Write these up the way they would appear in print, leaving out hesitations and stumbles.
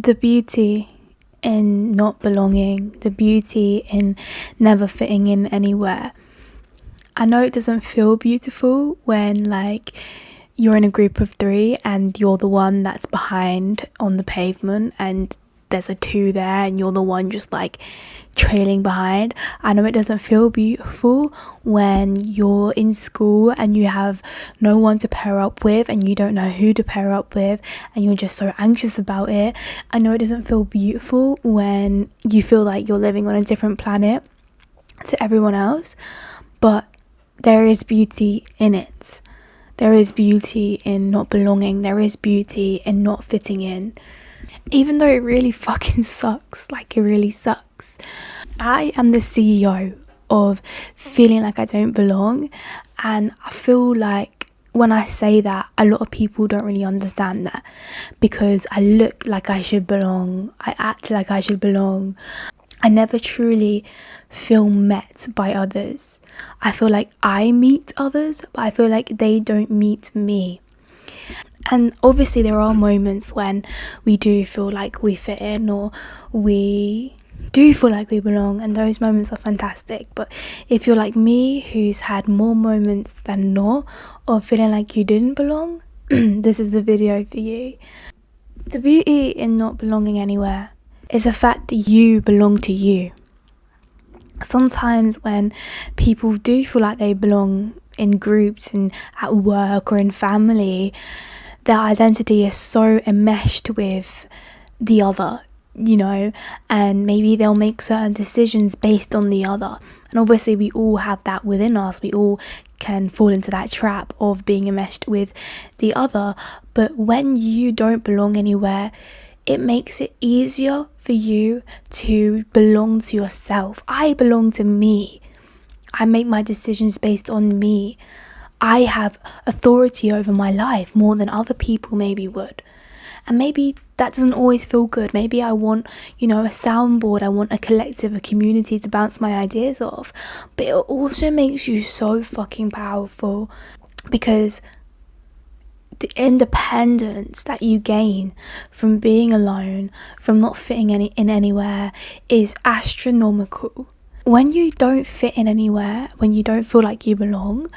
The beauty in not belonging, the beauty in never fitting in anywhere. I know it doesn't feel beautiful when like you're in a group of 3 and you're the one that's behind on the pavement and there's a 2 there and you're the one just like trailing behind. I know it doesn't feel beautiful when you're in school and you have no one to pair up with and you don't know who to pair up with and you're just so anxious about it. I know it doesn't feel beautiful when you feel like you're living on a different planet to everyone else, but there is beauty in it. There is beauty in not belonging. There is beauty in not fitting in. Even though it really fucking sucks, like it really sucks. I am the CEO of feeling like I don't belong, and I feel like when I say that, a lot of people don't really understand that, because I look like I should belong, I act like I should belong. I never truly feel met by others. I feel like I meet others, but I feel like they don't meet me. And obviously there are moments when we do feel like we fit in or we do feel like we belong, and those moments are fantastic. But if you're like me, who's had more moments than not of feeling like you didn't belong, this is the video for you. The beauty in not belonging anywhere is the fact that you belong to you. Sometimes when people do feel like they belong in groups and at work or in family, their identity is so enmeshed with the other, you know, and maybe they'll make certain decisions based on the other. And obviously we all have that within us. We all can fall into that trap of being enmeshed with the other. But when you don't belong anywhere, it makes it easier for you to belong to yourself. I belong to me. I make my decisions based on me. I have authority over my life more than other people maybe would. And maybe that doesn't always feel good. Maybe I want, a soundboard. I want a collective, a community to bounce my ideas off. But it also makes you so fucking powerful, because the independence that you gain from being alone, from not fitting in anywhere, is astronomical. When you don't fit in anywhere, when you don't feel like you belong,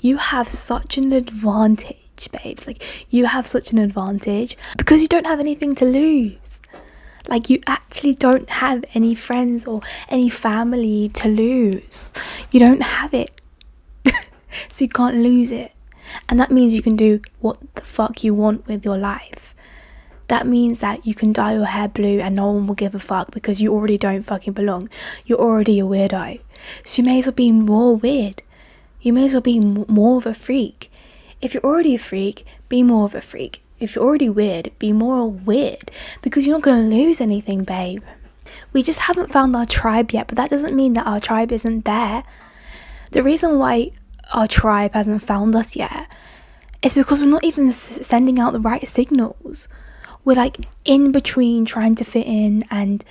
you have such an advantage, babes. Like, you have such an advantage because you don't have anything to lose. Like, you actually don't have any friends or any family to lose. You don't have it. So you can't lose it. And that means you can do what the fuck you want with your life. That means that you can dye your hair blue and no one will give a fuck, because you already don't fucking belong. You're already a weirdo. So you may as well be more weird. You may as well be more of a freak. If you're already a freak, be more of a freak. If you're already weird, be more weird, because you're not going to lose anything, babe. We just haven't found our tribe yet, but that doesn't mean that our tribe isn't there. The reason why our tribe hasn't found us yet is because we're not even sending out the right signals. We're like in between trying to fit in and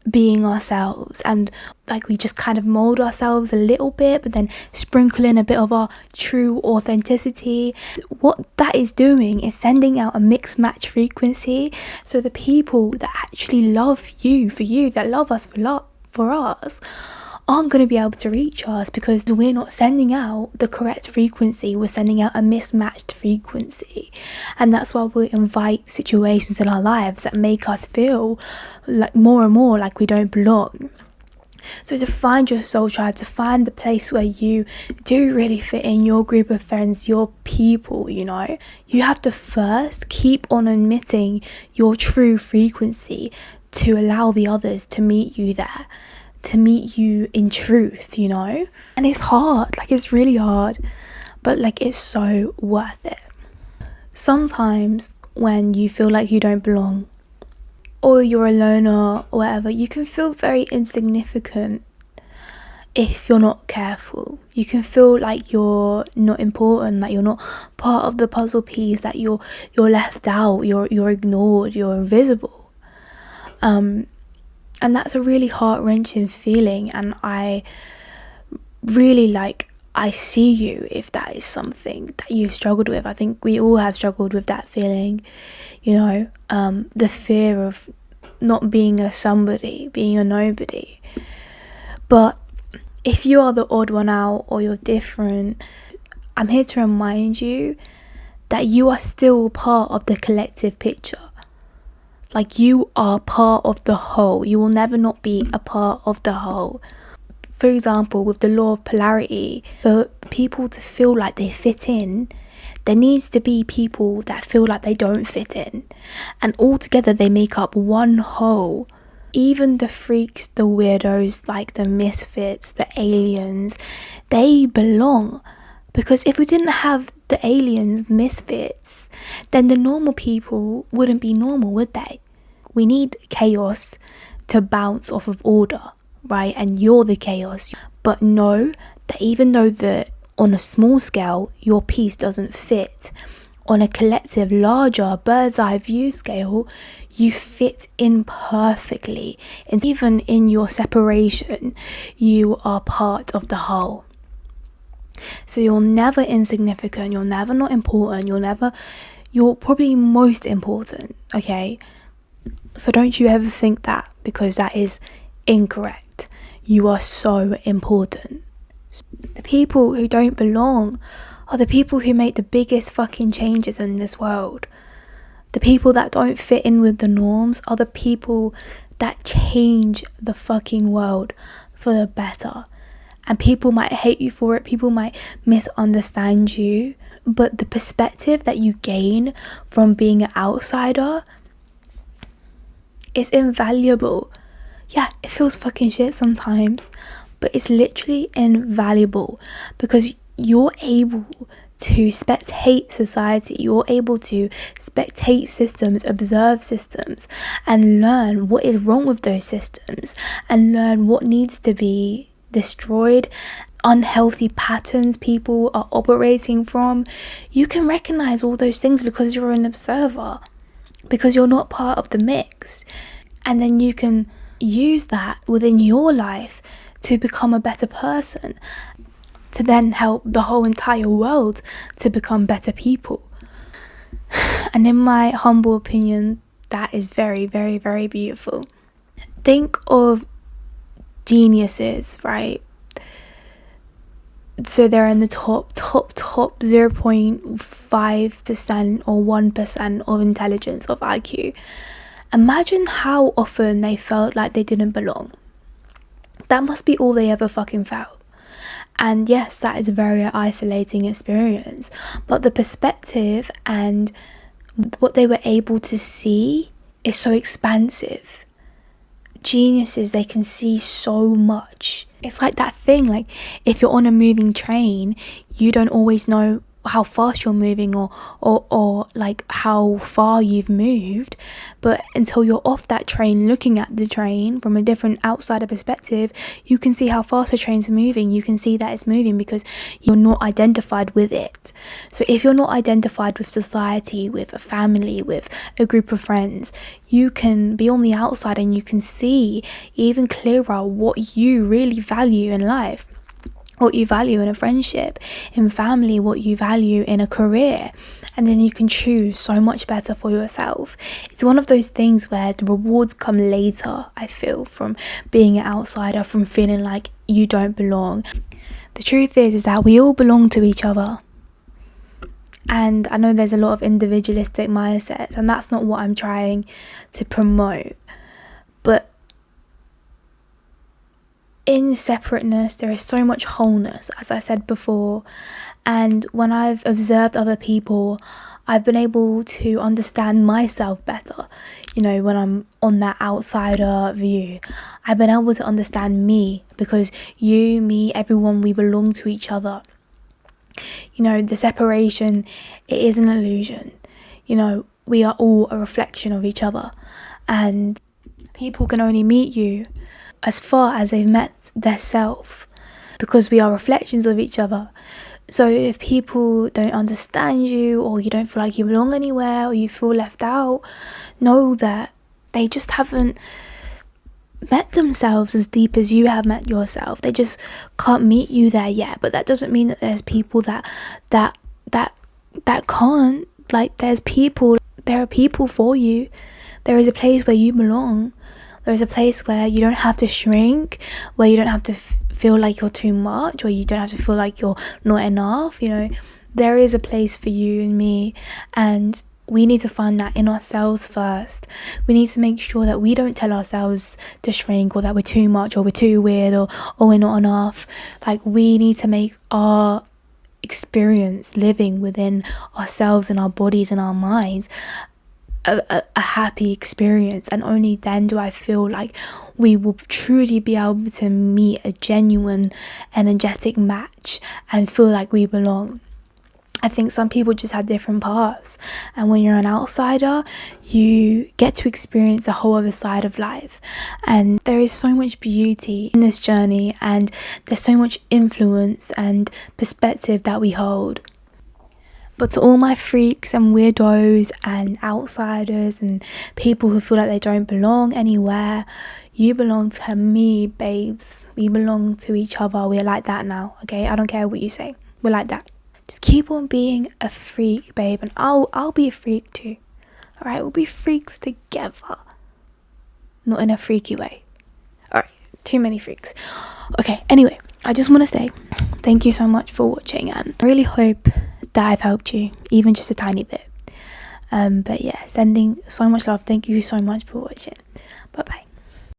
being ourselves, and like we just kind of mold ourselves a little bit, but then sprinkle in a bit of our true authenticity. What that is doing is sending out a mixed match frequency, so the people that actually love you for you, that love us for us, aren't going to be able to reach us, because we're not sending out the correct frequency. We're sending out a mismatched frequency, and that's why we invite situations in our lives that make us feel like more and more like we don't belong. So to find your soul tribe, to find the place where you do really fit in, your group of friends, your people, you have to first keep on emitting your true frequency to allow the others to meet you there, to meet you in truth, and it's hard, like it's really hard, but like it's so worth it. Sometimes when you feel like you don't belong, or you're a loner or whatever, you can feel very insignificant if you're not careful. You can feel like you're not important, that you're not part of the puzzle piece, that you're left out, you're ignored, you're invisible. And that's a really heart-wrenching feeling, and I really I see you if that is something that you've struggled with. I think we all have struggled with that feeling, the fear of not being a somebody, being a nobody. But if you are the odd one out or you're different, I'm here to remind you that you are still part of the collective picture. Like, you are part of the whole. You will never not be a part of the whole. For example, with the law of polarity, for people to feel like they fit in, there needs to be people that feel like they don't fit in. And all together they make up one whole. Even the freaks, the weirdos, like the misfits, the aliens, they belong. Because if we didn't have the aliens, misfits, then the normal people wouldn't be normal, would they? We need chaos to bounce off of order, right? And you're the chaos. But know that even though on a small scale, your piece doesn't fit, on a collective, larger, bird's eye view scale, you fit in perfectly. And even in your separation, you are part of the whole. So you're never insignificant, you're never not important, you're probably most important, okay? So don't you ever think that, because that is incorrect. You are so important. The people who don't belong are the people who make the biggest fucking changes in this world. The people that don't fit in with the norms are the people that change the fucking world for the better. And people might hate you for it, people might misunderstand you, but the perspective that you gain from being an outsider is invaluable. Yeah, it feels fucking shit sometimes, but it's literally invaluable, because you're able to spectate society, you're able to spectate systems, observe systems, and learn what is wrong with those systems, and learn what needs to be destroyed, unhealthy patterns people are operating from. You can recognize all those things because you're an observer, because you're not part of the mix. And then you can use that within your life to become a better person, to then help the whole entire world to become better people. And in my humble opinion, that is very, very, very beautiful. Think of geniuses, right? So they're in the top 0.5% or 1% of intelligence, of IQ. Imagine how often they felt like they didn't belong. That must be all they ever fucking felt. And yes, that is a very isolating experience, but the perspective and what they were able to see is so expansive. Geniuses, they can see so much. It's like that thing, like if you're on a moving train, you don't always know how fast you're moving or like how far you've moved, but until you're off that train looking at the train from a different outsider perspective, you can see how fast the train's moving. You can see that it's moving because you're not identified with it. So if you're not identified with society, with a family, with a group of friends, you can be on the outside and you can see even clearer what you really value in life, what you value in a friendship, in family, what you value in a career, and then you can choose so much better for yourself. It's one of those things where the rewards come later, I feel, from being an outsider, from feeling like you don't belong. The truth is that we all belong to each other. And I know there's a lot of individualistic mindsets, and that's not what I'm trying to promote. But in separateness, there is so much wholeness, as I said before. And when I've observed other people, I've been able to understand myself better. You know, when I'm on that outsider view, I've been able to understand me, because you, me, everyone, we belong to each other. You know, the separation, it is an illusion. You know, we are all a reflection of each other, and people can only meet you as far as they've met their self, because we are reflections of each other. So if people don't understand you, or you don't feel like you belong anywhere, or you feel left out, know that they just haven't met themselves as deep as you have met yourself. They just can't meet you there yet. But that doesn't mean that there's people that can't. Like, there are people for you, There is a place where you belong. There is a place where you don't have to shrink, where you don't have to feel like you're too much, where you don't have to feel like you're not enough. You know, there is a place for you and me, and we need to find that in ourselves first. We need to make sure that we don't tell ourselves to shrink, or that we're too much, or we're too weird, or we're not enough. Like, we need to make our experience living within ourselves and our bodies and our minds a happy experience, and only then do I feel like we will truly be able to meet a genuine energetic match and feel like we belong. I think some people just have different paths, and when you're an outsider, you get to experience a whole other side of life, and there is so much beauty in this journey, and there's so much influence and perspective that we hold. But to all my freaks and weirdos and outsiders and people who feel like they don't belong anywhere, you belong to me, babes. We belong to each other. We're like that now, okay? I don't care what you say. We're like that. Just keep on being a freak, babe, and I'll be a freak too. Alright, we'll be freaks together. Not in a freaky way. Alright, too many freaks. Okay, anyway, I just want to say thank you so much for watching, and I really hope that I've helped you, even just a tiny bit. But yeah, sending so much love. Thank you so much for watching. Bye bye.